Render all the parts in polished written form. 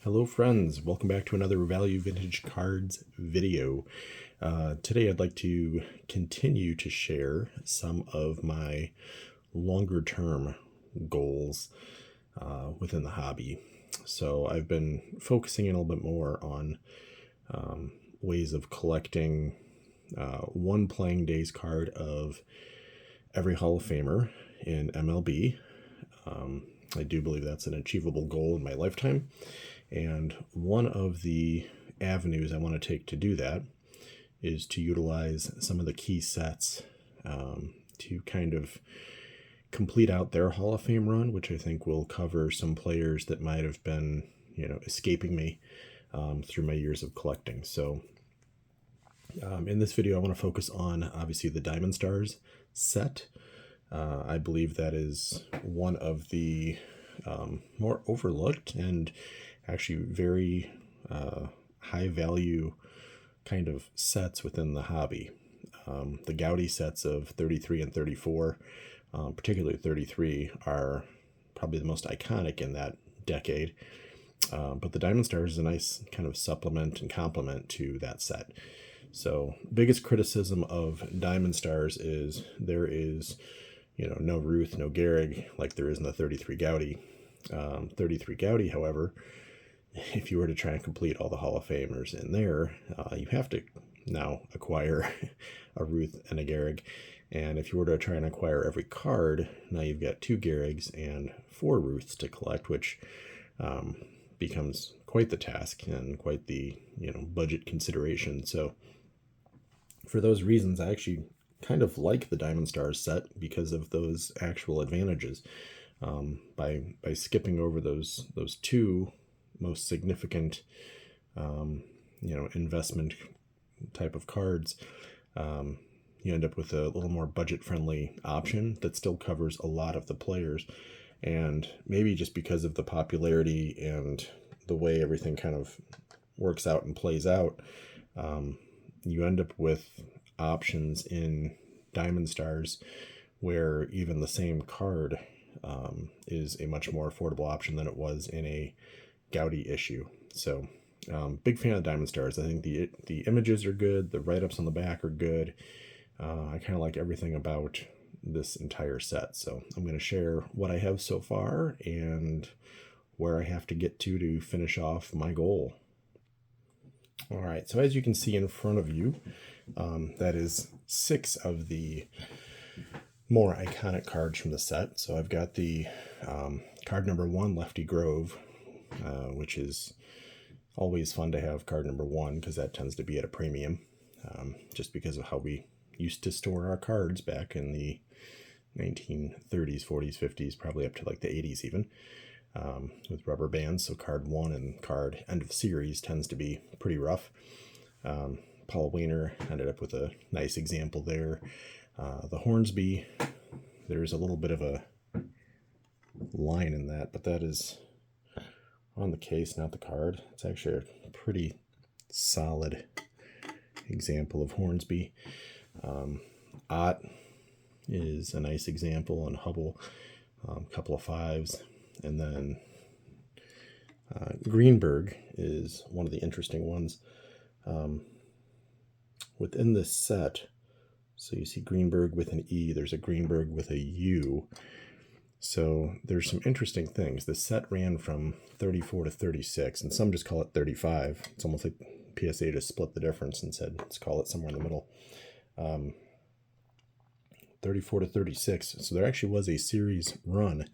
Hello friends, welcome back to another Value Vintage Cards video. Today I'd like to continue to share some of my longer term goals within the hobby. So I've been focusing in a little bit more on ways of collecting one playing days card of every Hall of Famer in MLB. I do believe that's an achievable goal in my lifetime. And one of the avenues I want to take to do that is to utilize some of the key sets to kind of complete out their Hall of Fame run, which I think will cover some players that might have been, escaping me through my years of collecting. So in this video, I want to focus on, obviously, the Diamond Stars set. I believe that is one of the more overlooked and actually very high value kind of sets within the hobby. The Gaudy sets of 33 and 34, particularly 33, are probably the most iconic in that decade. But the Diamond Stars is a nice kind of supplement and complement to that set. So biggest criticism of Diamond Stars is there is, no Ruth, no Gehrig like there is in the 33 Gaudy. 33 Gaudy, however, if you were to try and complete all the Hall of Famers in there, you have to now acquire a Ruth and a Gehrig. And if you were to try and acquire every card, now you've got 2 Gehrigs and 4 Ruths to collect, which becomes quite the task and quite the budget consideration. So for those reasons, I actually kind of like the Diamond Stars set because of those actual advantages. By skipping over those 2 most significant investment type of cards, you end up with a little more budget friendly option that still covers a lot of the players. And maybe just because of the popularity and the way everything kind of works out and plays out, you end up with options in Diamond Stars where even the same card is a much more affordable option than it was in a Gaudy issue. So big fan of Diamond Stars. I think the images are good, the write-ups on the back are good. I kind of like everything about this entire set. So I'm going to share what I have so far and where I have to get to finish off my goal. All right, so as you can see in front of you, that is 6 of the more iconic cards from the set. So I've got the card number 1, Lefty Grove, which is always fun to have card number 1 because that tends to be at a premium, just because of how we used to store our cards back in the 1930s, 40s, 50s, probably up to like the 80s even, with rubber bands. So card 1 and card end of series tends to be pretty rough. Paul Weiner ended up with a nice example there. The Hornsby, there's a little bit of a line in that, but that is on the case, not the card. It's actually a pretty solid example of Hornsby. Ott is a nice example, and Hubble, a couple of 5s. And then Greenberg is one of the interesting ones within this set. So you see Greenberg with an E, there's a Greenberg with a U. So there's some interesting things. The set ran from 34 to 36, and some just call it 35. It's almost like PSA just split the difference and said, let's call it somewhere in the middle. 34 to 36. So there actually was a series run.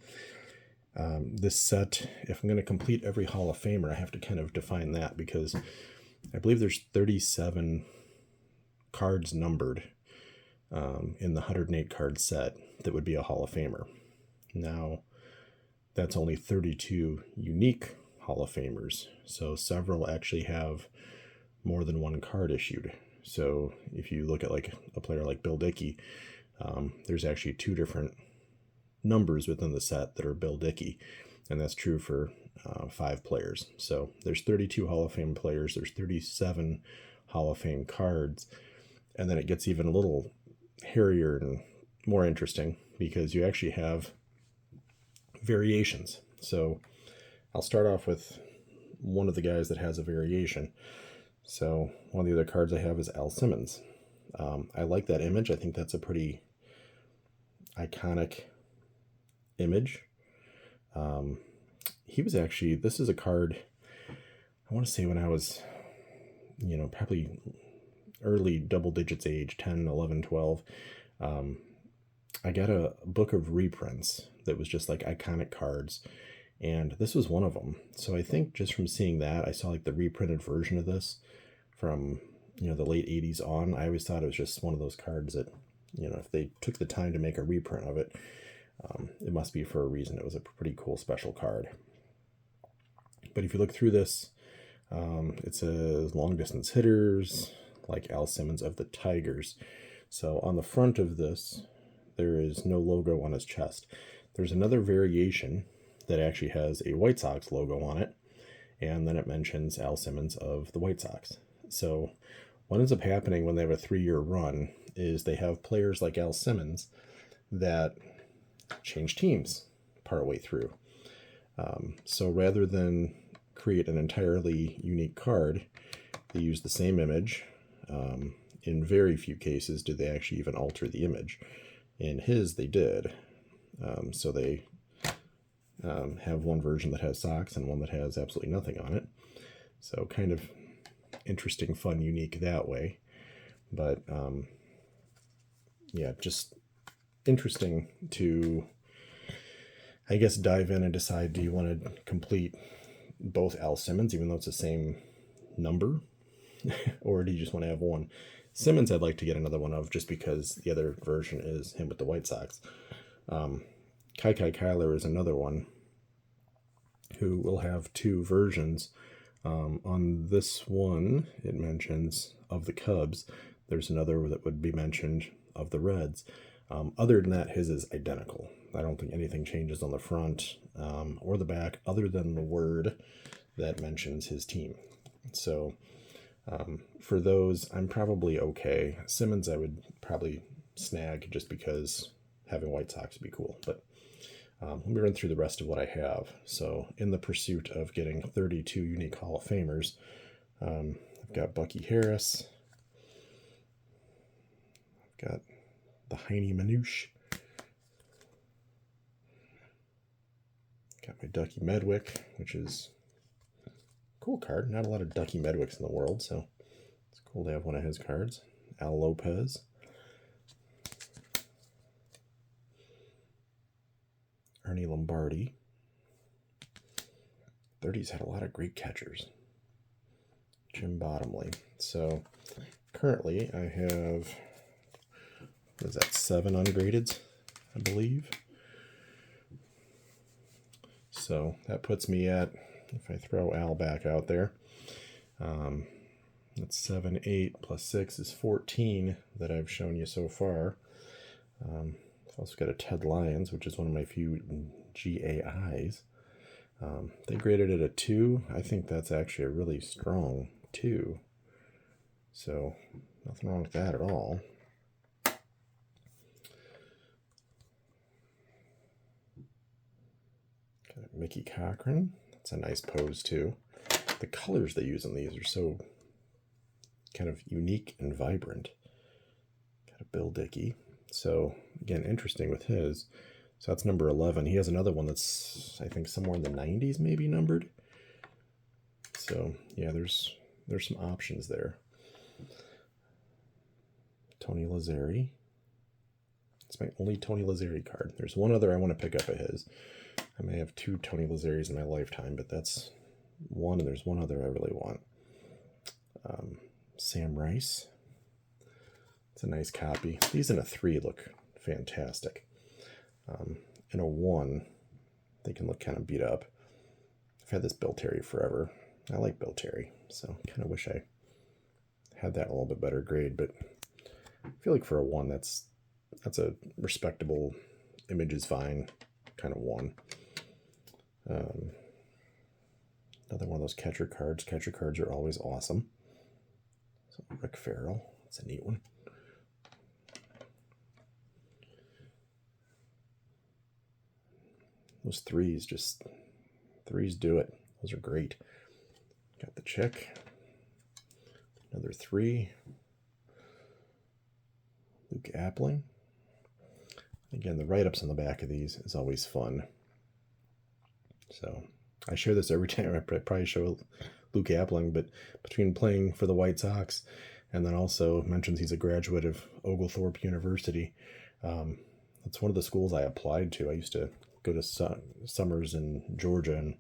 This set, if I'm going to complete every Hall of Famer, I have to kind of define that because I believe there's 37 cards numbered in the 108 card set that would be a Hall of Famer. Now, that's only 32 unique Hall of Famers, so several actually have more than one card issued. So if you look at like a player like Bill Dickey, there's actually 2 different numbers within the set that are Bill Dickey, and that's true for 5 players. So there's 32 Hall of Fame players, there's 37 Hall of Fame cards, and then it gets even a little hairier and more interesting because you actually have variations. So I'll start off with one of the guys that has a variation. So one of the other cards I have is Al Simmons. I like that image. I think that's a pretty iconic image. He was actually, this is a card, I want to say when I was, probably early double digits age, 10, 11, 12. I got a book of reprints that was just like iconic cards, and this was one of them. So I think just from seeing that, I saw like the reprinted version of this from, the late 80s on. I always thought it was just one of those cards that, if they took the time to make a reprint of it, it must be for a reason. It was a pretty cool special card. But if you look through this, it says long distance hitters, like Al Simmons of the Tigers. So on the front of this, there is no logo on his chest. There's another variation that actually has a White Sox logo on it, and then it mentions Al Simmons of the White Sox. So what ends up happening when they have a 3-year run is they have players like Al Simmons that change teams partway through. So rather than create an entirely unique card, they use the same image. In very few cases did they actually even alter the image. In his, they did. So they have one version that has socks and one that has absolutely nothing on it. So kind of interesting, fun, unique that way. But yeah, just interesting to, I guess, dive in and decide, do you want to complete both Al Simmons, even though it's the same number, or do you just want to have one? Simmons I'd like to get another one of, just because the other version is him with the White Sox. Kai Kyler is another one who will have two versions. On this one, it mentions of the Cubs. There's another that would be mentioned of the Reds. Other than that, his is identical. I don't think anything changes on the front or the back, other than the word that mentions his team. So for those, I'm probably okay. Simmons I would probably snag just because having White Sox would be cool. But let me run through the rest of what I have. So in the pursuit of getting 32 unique Hall of Famers, I've got Bucky Harris. I've got the Heine Manouche. Got my Ducky Medwick, which is a cool card. Not a lot of Ducky Medwicks in the world, so it's cool to have one of his cards. Al Lopez. Ernie Lombardi. 30s had a lot of great catchers. Jim Bottomley. So currently I have, what is that, 7 ungradeds, I believe. So that puts me at, if I throw Al back out there, that's 7, 8 plus 6 is 14 that I've shown you so far. I've also got a Ted Lyons, which is one of my few GAIs. They graded it a 2. I think that's actually a really strong 2. So nothing wrong with that at all. Got Mickey Cochran. That's a nice pose too. The colors they use on these are so kind of unique and vibrant. Got a Bill Dickey. So again, interesting with his. So that's number 11. He has another one that's, I think, somewhere in the 90s maybe numbered. So yeah, there's some options there. Tony Lazzeri. It's my only Tony Lazzeri card. There's one other I want to pick up of his. I may have 2 Tony Lazzeris in my lifetime, but that's one, and there's one other I really want. Sam Rice. It's a nice copy. These in a 3 look fantastic. In a 1, they can look kind of beat up. I've had this Bill Terry forever. I like Bill Terry, so kind of wish I had that a little bit better grade, but I feel like for a 1, that's a respectable, image is fine kind of 1. Another one of those catcher cards. Catcher cards are always awesome. So Rick Farrell, that's a neat one. Those threes do it. Those are great. Got the check. Another 3. Luke Appling. Again, the write-ups on the back of these is always fun. So I share this every time. I probably show Luke Appling, but between playing for the White Sox and then also mentions he's a graduate of Oglethorpe University. That's one of the schools I applied to. I used to go to summers in Georgia and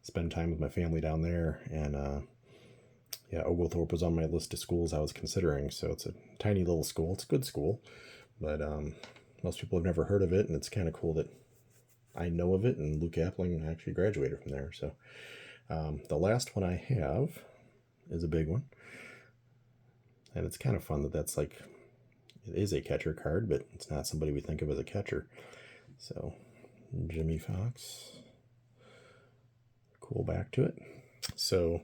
spend time with my family down there. And yeah, Oglethorpe was on my list of schools I was considering. So it's a tiny little school. It's a good school, but most people have never heard of it, and it's kind of cool that I know of it, and Luke Appling actually graduated from there. So the last one I have is a big one, and it's kind of fun that that's like, it is a catcher card, but it's not somebody we think of as a catcher. So Jimmy Fox, cool back to it. So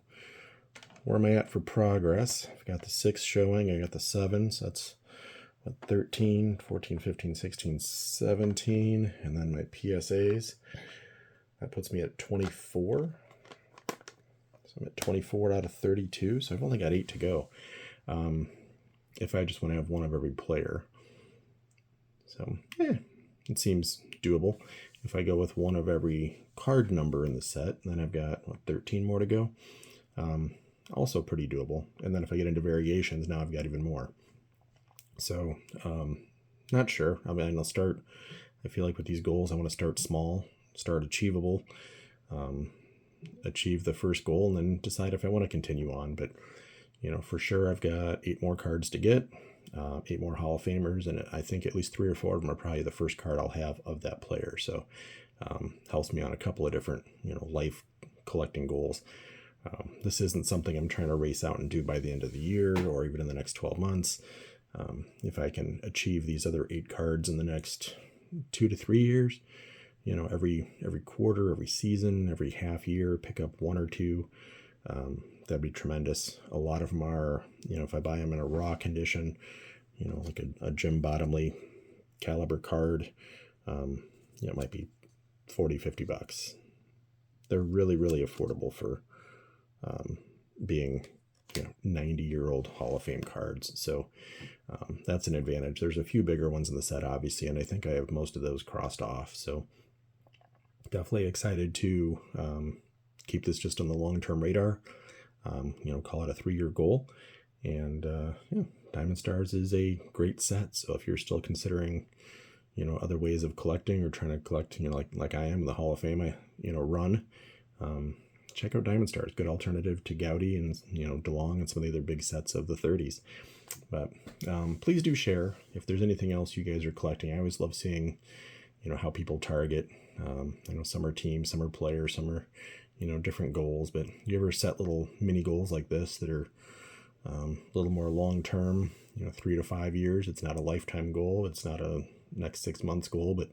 where am I at for progress? I've got the 6 showing, I got the 7, so that's 13, 14, 15, 16, 17, and then my PSAs. That puts me at 24. So I'm at 24 out of 32, so I've only got 8 to go. If I just want to have one of every player. So, it seems doable. If I go with one of every card number in the set, then I've got, 13 more to go. Also pretty doable. And then if I get into variations, now I've got even more. So, not sure. I mean, I feel like with these goals, I want to start small, start achievable, achieve the first goal, and then decide if I want to continue on. But, for sure, I've got 8 more cards to get, 8 more Hall of Famers, and I think at least 3 or 4 of them are probably the first card I'll have of that player. So, helps me on a couple of different, life collecting goals. This isn't something I'm trying to race out and do by the end of the year or even in the next 12 months. If I can achieve these other 8 cards in the next 2 to 3 years, every quarter, every season, every half year, pick up 1 or 2, that'd be tremendous. A lot of them are, if I buy them in a raw condition, like a Jim Bottomley caliber card, it might be $40-$50. They're really, really affordable for being 90-year-old Hall of Fame cards. So that's an advantage. There's a few bigger ones in the set, obviously, and I think I have most of those crossed off. So definitely excited to keep this just on the long-term radar. Call it a 3-year goal. And Diamond Stars is a great set. So if you're still considering, other ways of collecting or trying to collect, like I am, the Hall of Fame, run, check out Diamond Stars. Good alternative to Gaudy and, DeLong and some of the other big sets of the 30s. But please do share if there's anything else you guys are collecting. I always love seeing, how people target. I know some are teams, some are players, some are, different goals. But you ever set little mini goals like this that are a little more long-term, 3 to 5 years? It's not a lifetime goal. It's not a next 6 months goal, but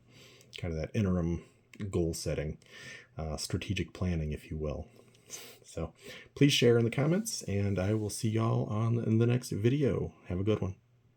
kind of that interim goal setting, strategic planning, if you will. So please share in the comments, and I will see y'all in the next video. Have a good one.